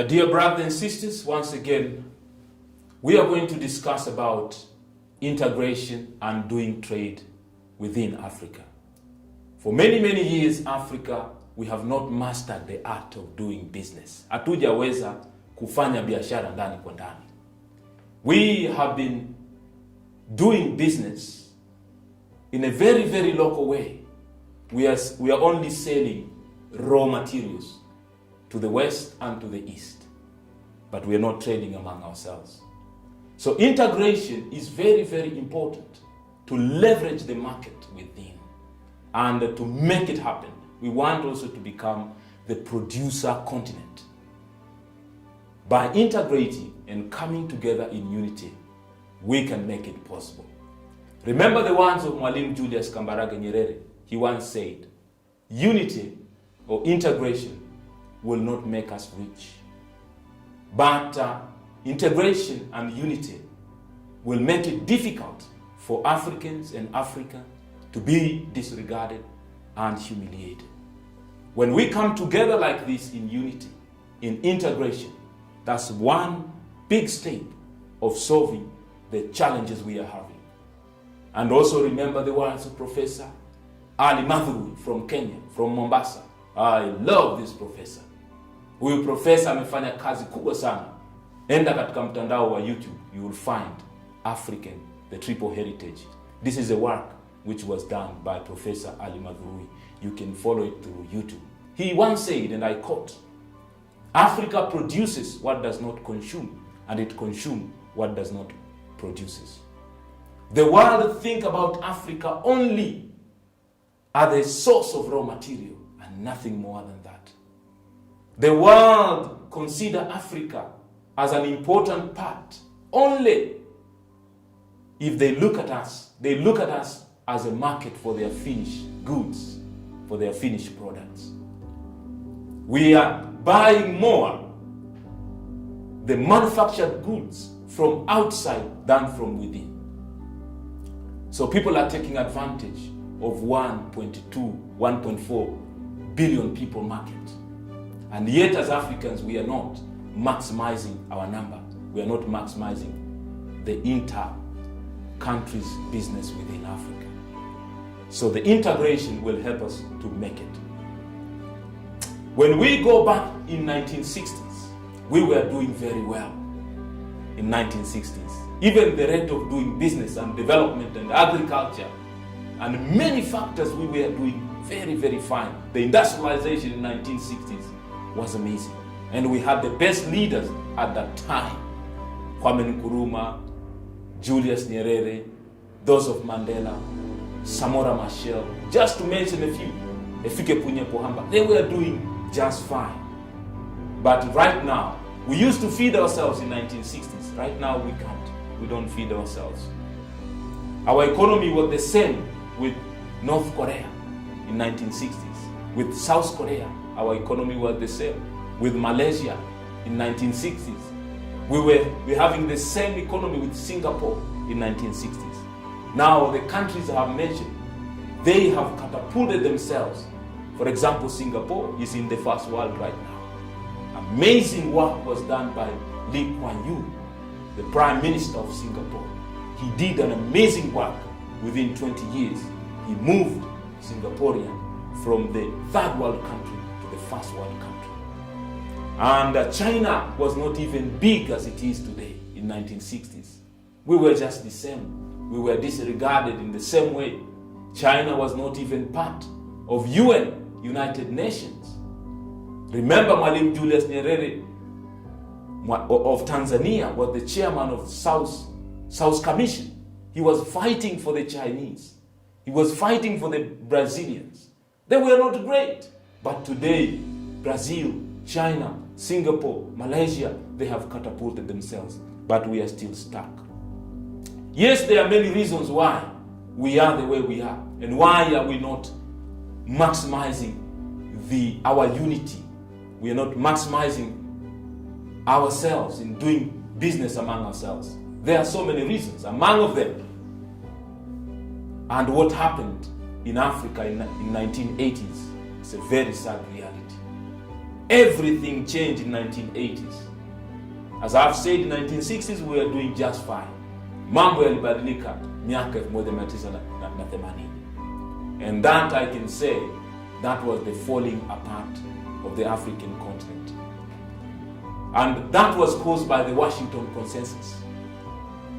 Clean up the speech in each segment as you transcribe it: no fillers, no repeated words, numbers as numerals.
Dear brothers and sisters, once again, we are going to discuss about integration and doing trade within Africa. For many, many years, Africa, we have not mastered the art of doing business. Hatujaweza kufanya biashara ndani kwa ndani. We have been doing business in a very, very local way. We are only selling raw materials to the west and to the east, but we are not trading among ourselves. So integration is very, very important to leverage the market within and to make it happen. We want also to become the producer continent. By integrating and coming together in unity, we can make it possible. Remember the words of Mwalimu Julius Kambarage Nyerere. He once said, unity or integration will not make us rich, but integration and unity will make it difficult for Africans and Africa to be disregarded and humiliated. When we come together like this in unity, in integration, that's one big step of solving the challenges we are having. And also remember the words of Professor Ali Madhuri from Kenya, from Mombasa. I love this professor. Huyu professor amefanya kazi kubwa sana. Enda katika mtandao wa YouTube, you will find African, the triple heritage. This is a work which was done by Professor Ali Madhuri. You can follow it through YouTube. He once said, and I quote, Africa produces what does not consume, and it consumes what does not produces. The world think about Africa only as a source of raw material and nothing more than that. The world consider Africa as an important part only if they look at us. They look at us as a market for their finished goods, for their finished products. We are buying more the manufactured goods from outside than from within. So people are taking advantage of 1.4 billion people market. And yet as Africans, we are not maximizing our number. We are not maximizing the inter-countries business within Africa. So the integration will help us to make it. When we go back in 1960s, we were doing very well in 1960s. Even the rate of doing business and development and agriculture and many factors, we were doing very, very fine. The industrialization in 1960s was amazing. And we had the best leaders at that time. Kwame Nkrumah, Julius Nyerere, those of Mandela, Samora Machel, just to mention a few. Efike Punye Pohamba, they were doing just fine. But right now, we used to feed ourselves in 1960s. Right now, we can't. We don't feed ourselves. Our economy was the same with North Korea in 1960s. With South Korea, our economy was the same. With Malaysia in 1960s. We were having the same economy with Singapore in 1960s. Now the countries I have mentioned, they have catapulted themselves. For example, Singapore is in the first world right now. Amazing work was done by Lee Kuan Yew, the Prime Minister of Singapore. He did an amazing work. Within 20 years, he moved Singaporean from the third world country to the first world country. And China was not even big as it is today in 1960s. We were just the same. We were disregarded in the same way. China was not even part of UN, United Nations. Remember Mwalimu Julius Nyerere of Tanzania was the chairman of South Commission. He was fighting for the Chinese. He was fighting for the Brazilians. They were not great. But today, Brazil, China, Singapore, Malaysia, they have catapulted themselves. But we are still stuck. Yes, there are many reasons why we are the way we are. And why are we not maximizing our unity? We are not maximizing ourselves in doing business among ourselves. There are so many reasons, among of them. And what happened in Africa in 1980s is a very sad reality. everything changed in 1980s. As I've said, in 1960s we were doing just fine. Mambo yalibadilika miaka 1980. And that I can say, that was the falling apart of the African continent. And that was caused by the Washington Consensus.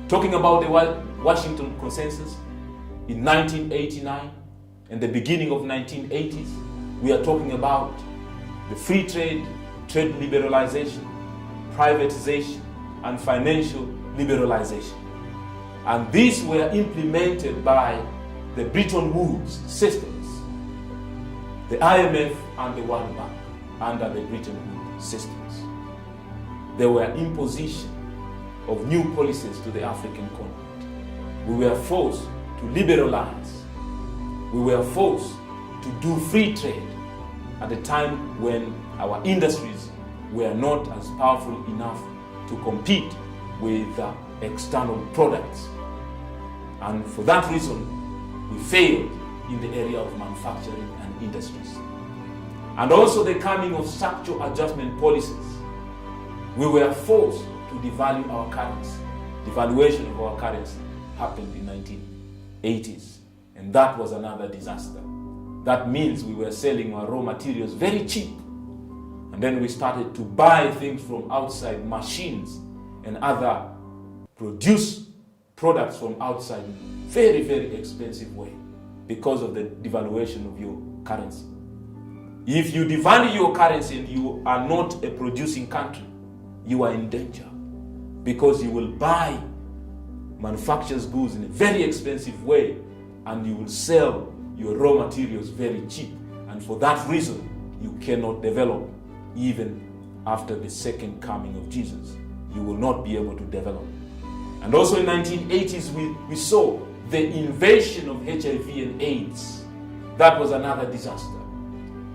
Talking about the Washington Consensus, in 1989 and the beginning of 1980s, we are talking about the free trade liberalization, privatization, and financial liberalization. And these were implemented by the Bretton Woods systems, the IMF and the World Bank under the Bretton Woods systems. There were imposition of new policies to the African continent. We were forced to liberalize. We were forced to do free trade at a time when our industries were not as powerful enough to compete with external products. And for that reason, we failed in the area of manufacturing and industries. And also the coming of structural adjustment policies. We were forced to devalue our currency. Devaluation of our currency happened in 1980s, and that was another disaster. That means we were selling our raw materials very cheap, and then we started to buy things from outside, machines and other produce products from outside, very, very expensive way because of the devaluation of your currency. If you devalue your currency and you are not a producing country, you are in danger, because you will buy manufactured goods in a very expensive way and you will sell your raw materials very cheap. And for that reason, you cannot develop even after the second coming of Jesus. You will not be able to develop. And also in 1980s, we saw the invasion of HIV and AIDS. That was another disaster.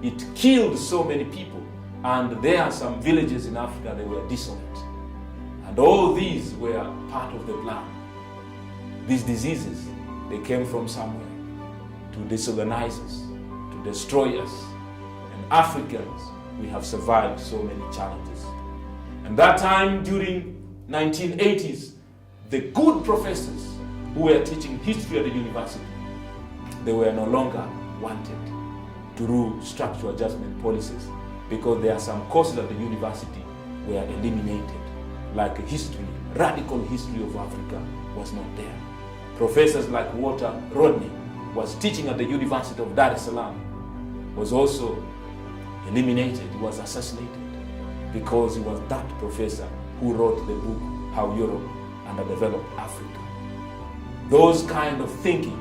It killed so many people, and there are some villages in Africa that were desolate. And all these were part of the plan. These diseases, they came from somewhere to disorganize us, to destroy us. And Africans, we have survived so many challenges. And that time, during 1980s, the good professors who were teaching history at the university, they were no longer wanted to do structural adjustment policies, because there are some courses at the university were eliminated, like history, radical history of Africa was not there. Professors like Walter Rodney was teaching at the University of Dar es Salaam, was also eliminated. He was assassinated because he was that professor who wrote the book How Europe Underdeveloped Africa. Those kind of thinking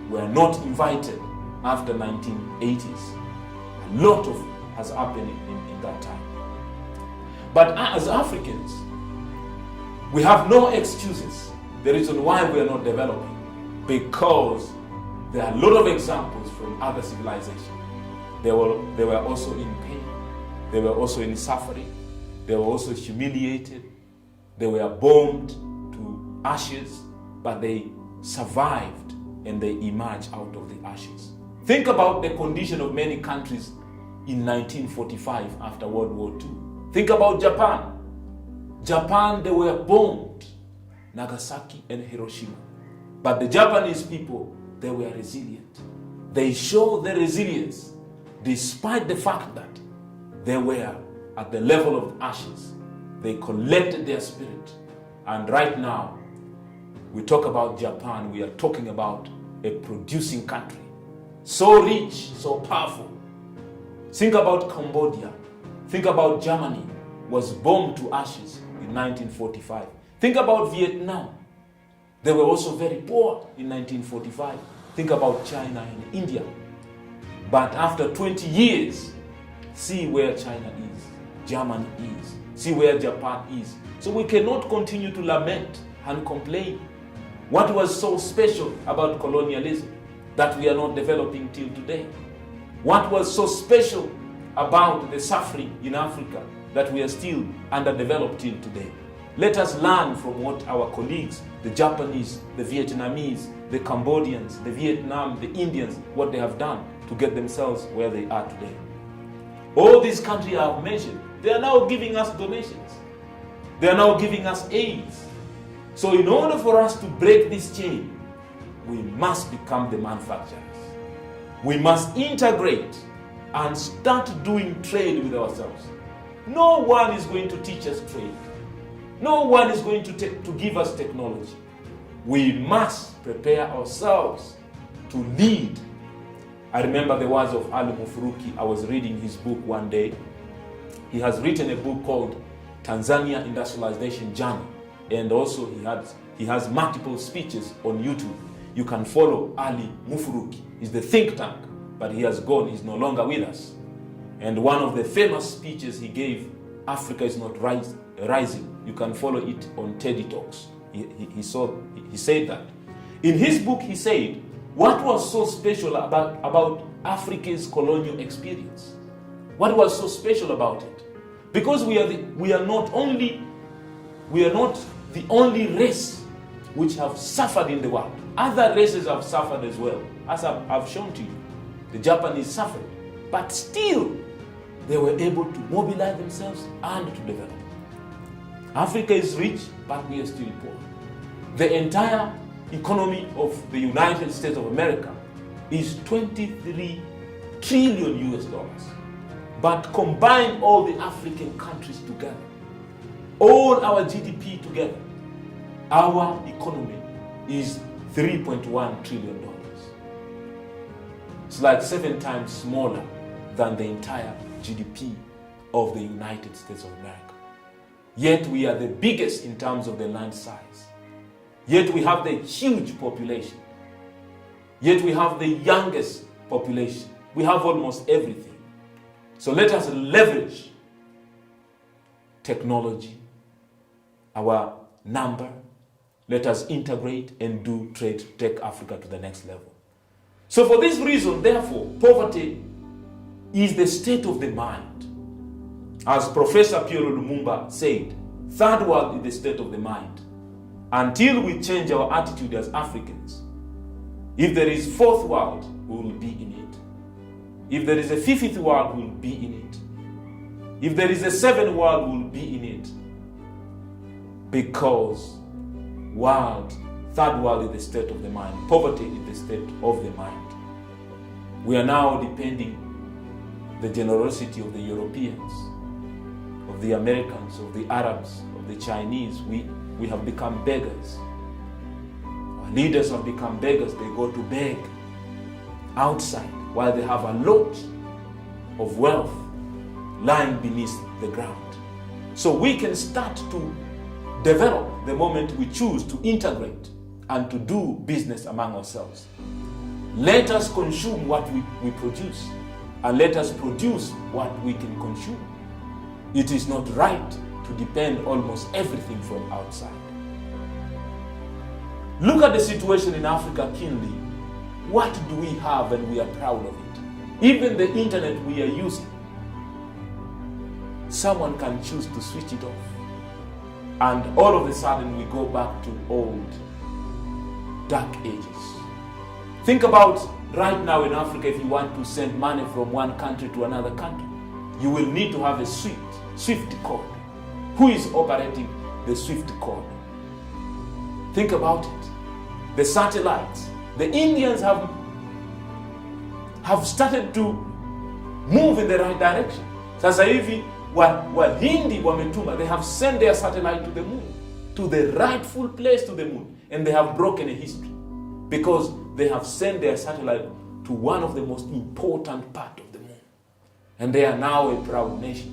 were not invited after 1980s. A lot of has happened in that time. But as Africans, we have no excuses. The reason why we are not developing, because there are a lot of examples from other civilizations. They were also in pain. They were also in suffering. They were also humiliated. They were bombed to ashes, but they survived and they emerged out of the ashes. Think about the condition of many countries in 1945 after World War II. Think about Japan. Japan, they were bombed, Nagasaki and Hiroshima. But the Japanese people, they were resilient. They showed their resilience despite the fact that they were at the level of ashes. They collected their spirit. And right now, we talk about Japan, we are talking about a producing country. So rich, so powerful. Think about Cambodia. Think about Germany, was bombed to ashes in 1945. Think about Vietnam. They were also very poor in 1945. Think about China and India. But after 20 years, see where China is, Germany is, see where Japan is. So we cannot continue to lament and complain. What was so special about colonialism that we are not developing till today? What was so special about the suffering in Africa that we are still underdeveloped till today? Let us learn from what our colleagues, the Japanese, the Vietnamese, the Cambodians, the Vietnam, the Indians, what they have done to get themselves where they are today. All these countries I have mentioned, they are now giving us donations. They are now giving us aids. So in order for us to break this chain, we must become the manufacturers. We must integrate and start doing trade with ourselves. No one is going to teach us trade. No one is going to give us technology. We must prepare ourselves to lead. I remember the words of Ali Mufuruki. I was reading his book one day. He has written a book called Tanzania Industrialization Journey. And also he has multiple speeches on YouTube. You can follow Ali Mufuruki. He's the think tank, but he has gone. He's no longer with us. And one of the famous speeches he gave, Africa is not rising. You can follow it on TED Talks. He said that. In his book, he said, what was so special about Africa's colonial experience? What was so special about it? Because we are not the only race which have suffered in the world. Other races have suffered as well. As I've shown to you, the Japanese suffered, but still they were able to mobilize themselves and to develop. Africa is rich, but we are still poor. The entire economy of the United States of America is 23 trillion US dollars. But combine all the African countries together, all our GDP together, our economy is $3.1 trillion. It's like 7 times smaller than the entire GDP of the United States of America. Yet we are the biggest in terms of the land size. Yet we have the huge population. Yet we have the youngest population. We have almost everything. So let us leverage technology, our number. Let us integrate and do trade to take Africa to the next level. So for this reason, therefore, poverty is the state of the mind. As Professor PLO Lumumba said, third world is the state of the mind. Until we change our attitude as Africans, if there is fourth world, we will be in it. If there is a fifth world, we will be in it. If there is a seventh world, we will be in it. Because third world is the state of the mind. Poverty is the state of the mind. We are now depending the generosity of the Europeans, of the Americans, of the Arabs, of the Chinese. We have become beggars. Our leaders have become beggars. They go to beg outside while they have a lot of wealth lying beneath the ground. So we can start to develop the moment we choose to integrate and to do business among ourselves. Let us consume what we produce, and let us produce what we can consume. It is not right to depend almost everything from outside. Look at the situation in Africa keenly. What do we have and we are proud of it? Even the internet we are using, someone can choose to switch it off. And all of a sudden we go back to old dark ages. Think about right now in Africa, if you want to send money from one country to another country, you will need to have a SWIFT code. Who is operating the SWIFT code? Think about it. The satellites. The Indians have started to move in the right direction. Sasa hivi Wahindi wametuma, they have sent their satellite to the moon, to the rightful place to the moon, and they have broken a history because they have sent their satellite to one of the most important parts of the moon, and they are now a proud nation.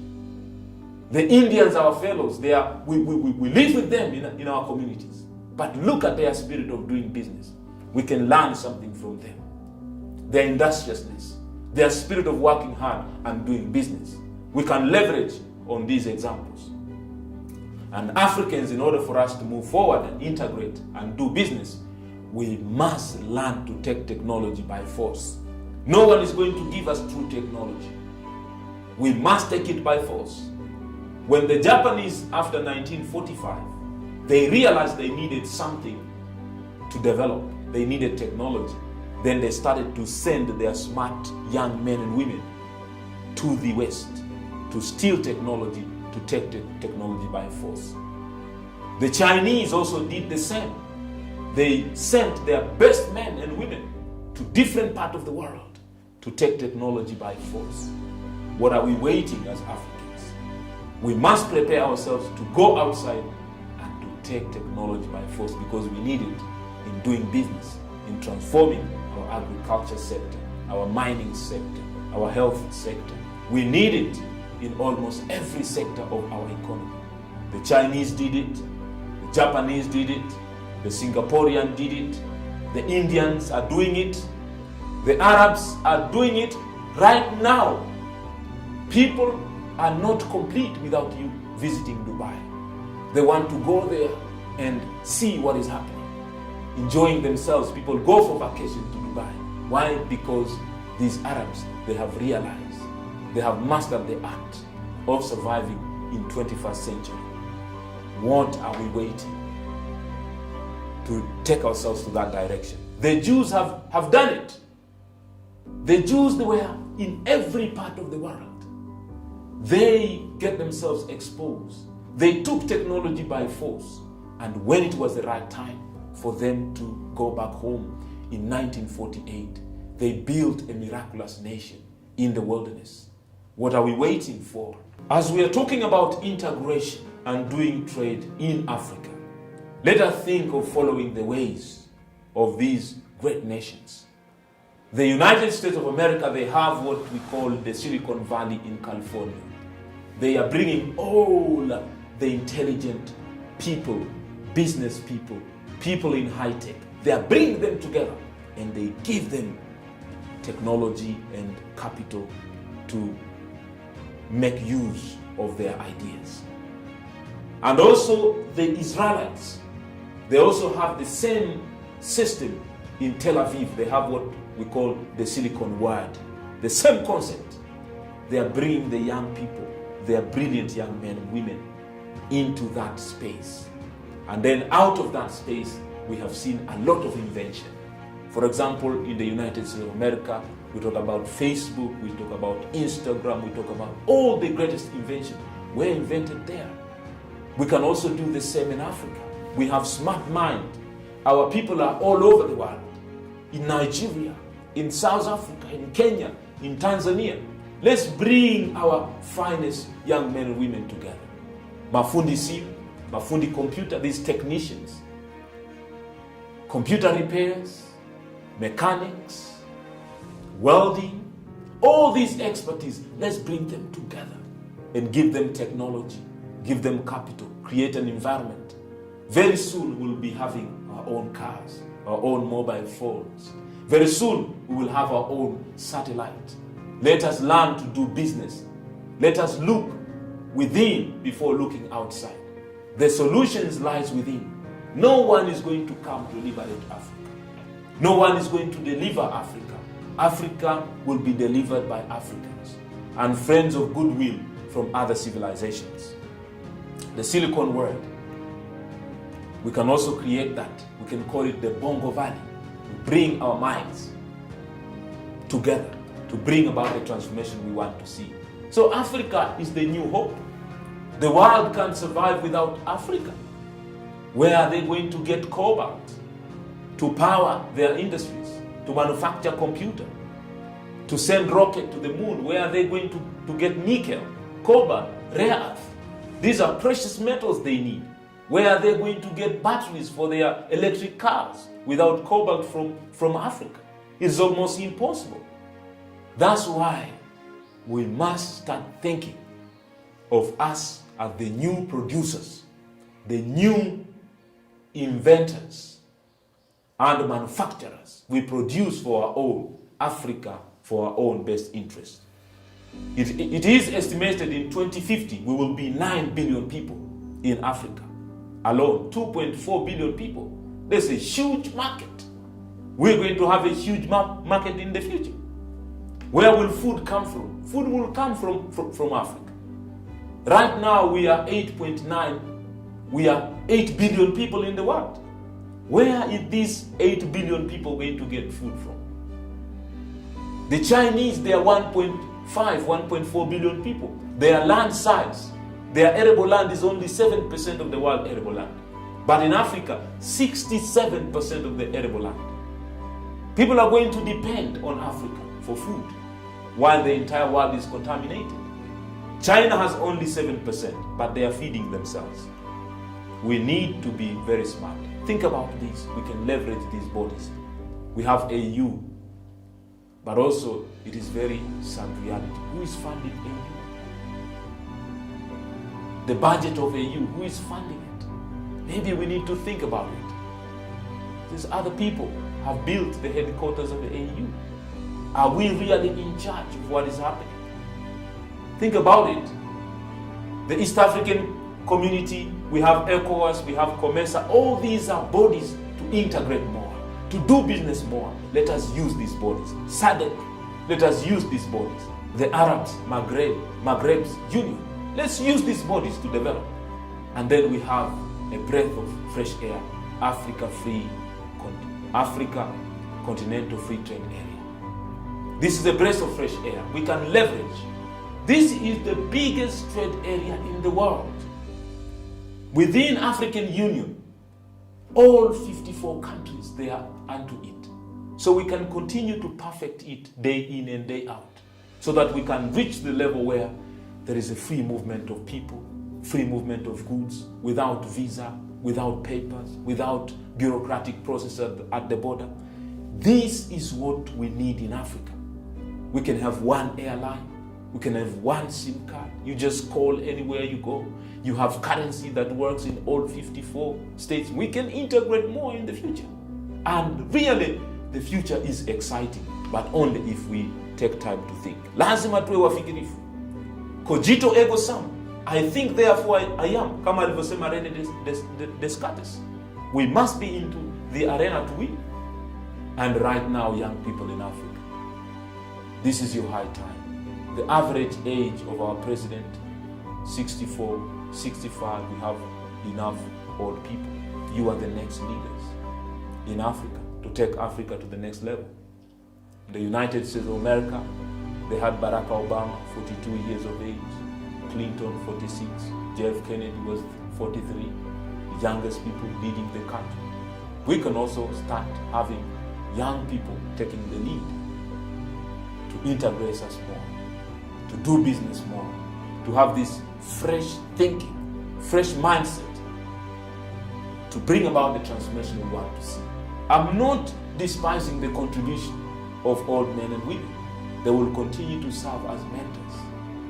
The Indians, our fellows, we live with them in our communities, but look at their spirit of doing business. We can learn something from them. Their industriousness, their spirit of working hard and doing business. We can leverage on these examples. And Africans, in order for us to move forward and integrate and do business, we must learn to take technology by force. No one is going to give us true technology. We must take it by force. When the Japanese, after 1945, they realized they needed something to develop, they needed technology, then they started to send their smart young men and women to the West to steal technology, to take technology by force. The Chinese also did the same. They sent their best men and women to different parts of the world to take technology by force. What are we waiting as Africans? We must prepare ourselves to go outside and to take technology by force, because we need it in doing business, in transforming our agriculture sector, our mining sector, our health sector. We need it in almost every sector of our economy. The Chinese did it, the Japanese did it, the Singaporean did it, the Indians are doing it, the Arabs are doing it right now. People are not complete without you visiting Dubai. They want to go there and see what is happening, enjoying themselves. People go for vacation to Dubai. Why? Because these Arabs, they have realized, they have mastered the art of surviving in 21st century. What are we waiting to take ourselves to that direction? The Jews have done it. The Jews, they were in every part of the world. They get themselves exposed. They took technology by force. And when it was the right time for them to go back home in 1948, they built a miraculous nation in the wilderness. What are we waiting for? As we are talking about integration and doing trade in Africa, let us think of following the ways of these great nations. The United States of America, they have what we call the Silicon Valley in California. They are bringing all the intelligent people, business people, people in high tech. They are bringing them together and they give them technology and capital to make use of their ideas. And also the Israelites, they also have the same system in Tel Aviv. They have what we call the Silicon Word. The same concept. They are bringing the young people, their brilliant young men and women into that space. And then out of that space, we have seen a lot of invention. For example, in the United States of America, we talk about Facebook, we talk about Instagram, we talk about all the greatest inventions were invented there. We can also do the same in Africa. We have smart mind. Our people are all over the world. In Nigeria, in South Africa, in Kenya, in Tanzania. Let's bring our finest young men and women together. Mafundi simu, mafundi computer, these technicians, computer repairs, mechanics, welding, all these expertise, let's bring them together and give them technology, give them capital, create an environment. Very soon we'll be having our own cars, our own mobile phones. Very soon we will have our own satellite. Let us learn to do business. Let us look within before looking outside. The solutions lies within. No one is going to come to liberate Africa. No one is going to deliver Africa. Africa will be delivered by Africans and friends of goodwill from other civilizations. The Silicon World, we can also create that. We can call it the Bongo Valley. We bring our minds together to bring about the transformation we want to see. So Africa is the new hope. The world can't survive without Africa. Where are they going to get cobalt to power their industries, to manufacture computer, to send rocket to the moon? Where are they going to get nickel, cobalt, rare earth? These are precious metals they need. Where are they going to get batteries for their electric cars without cobalt from Africa? It's almost impossible. That's why we must start thinking of us as the new producers, the new inventors and manufacturers. We produce for our own Africa, for our own best interest. It is estimated in 2050 we will be 9 billion people in Africa alone. 2.4 billion people. There's a huge market. We're going to have a huge market in the future. Where will food come from? Food will come from Africa. Right now we are 8.9. We are 8 billion people in the world. Where is these 8 billion people going to get food from? The Chinese, they are 1.2 1.4 billion people. Their land size, their arable land is only 7% of the world arable land. But in Africa, 67% of the arable land. People are going to depend on Africa for food, while the entire world is contaminated. China has only 7%, but they are feeding themselves. We need to be very smart. Think about this. We can leverage these bodies. We have AU, but also it is very sad reality. Who is funding AU? The budget of AU, who is funding it? Maybe we need to think about it. These other people have built the headquarters of the AU. Are we really in charge of what is happening? Think about it. The East African community, we have ECOWAS, we have COMESA. All these are bodies to integrate more, to do business more. Let us use these bodies. SADC, let us use these bodies. The Arabs, Maghreb's Union. Let's use these bodies to develop. And then we have a breath of fresh air, Africa Continental Free Trade Area. This is a breath of fresh air. We can leverage. This is the biggest trade area in the world. Within African Union, all 54 countries, they are unto it. So we can continue to perfect it day in and day out, so that we can reach the level where there is a free movement of people, free movement of goods, without visa, without papers, without bureaucratic process at the border. This is what we need in Africa. We can have one airline. We can have one SIM card. You just call anywhere you go. You have currency that works in all 54 states. We can integrate more in the future. And really, the future is exciting, but only if we take time to think. Lazima tuwe wafikirifu. Cogito ergo sum. I think therefore I am. Kama alivyosema Rene Descartes. We must be into the arena to win. And right now, young people in Africa, this is your high time. The average age of our president, 64, 65, we have enough old people. You are the next leaders in Africa to take Africa to the next level. The United States of America, they had Barack Obama, 42 years of age, Clinton, 46, Jeff Kennedy was 43, the youngest people leading the country. We can also start having young people taking the lead to integrate us more, to do business more, to have this fresh thinking, fresh mindset, to bring about the transformation we want to see. I'm not despising the contribution of old men and women. They will continue to serve as mentors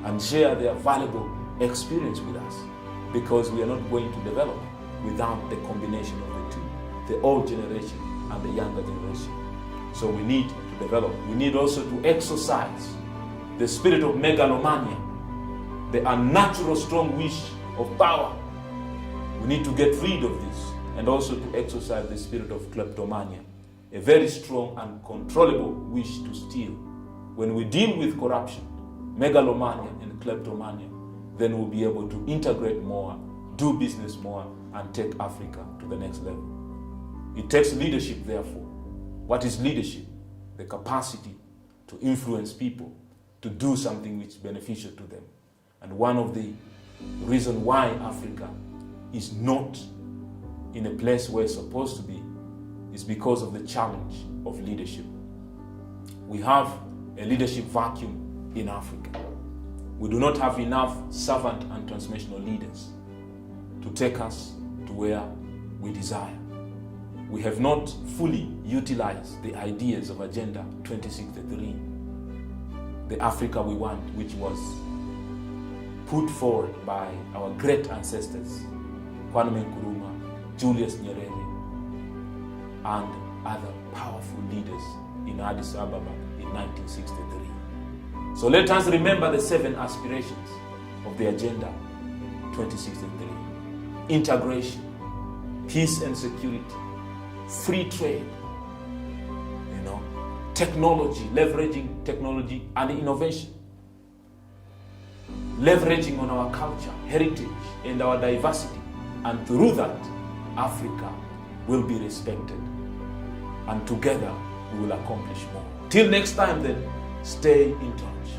and share their valuable experience with us, because we are not going to develop without the combination of the two, the old generation and the younger generation. So we need to develop. We need also to exercise the spirit of megalomania, the unnatural strong wish of power. We need to get rid of this, and also to exercise the spirit of kleptomania, a very strong and controllable wish to steal. When we deal with corruption, megalomania and kleptomania, then we'll be able to integrate more, do business more, and take Africa to the next level. It takes leadership, therefore. What is leadership? The capacity to influence people, to do something which is beneficial to them. And one of the reasons why Africa is not in a place where it's supposed to be is because of the challenge of leadership. We have a leadership vacuum in Africa. We do not have enough servant and transformational leaders to take us to where we desire. We have not fully utilized the ideas of Agenda 2063, the Africa we want, which was put forward by our great ancestors, Kwame Nkrumah, Julius Nyerere, and other powerful leaders in Addis Ababa in 1963. So let us remember the 7 aspirations of the Agenda 2063. Integration, peace and security, free trade, technology, leveraging technology and innovation, leveraging on our culture, heritage, and our diversity. And through that, Africa will be respected. And together, we will accomplish more. Till next time then, stay in touch.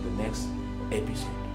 the next episode.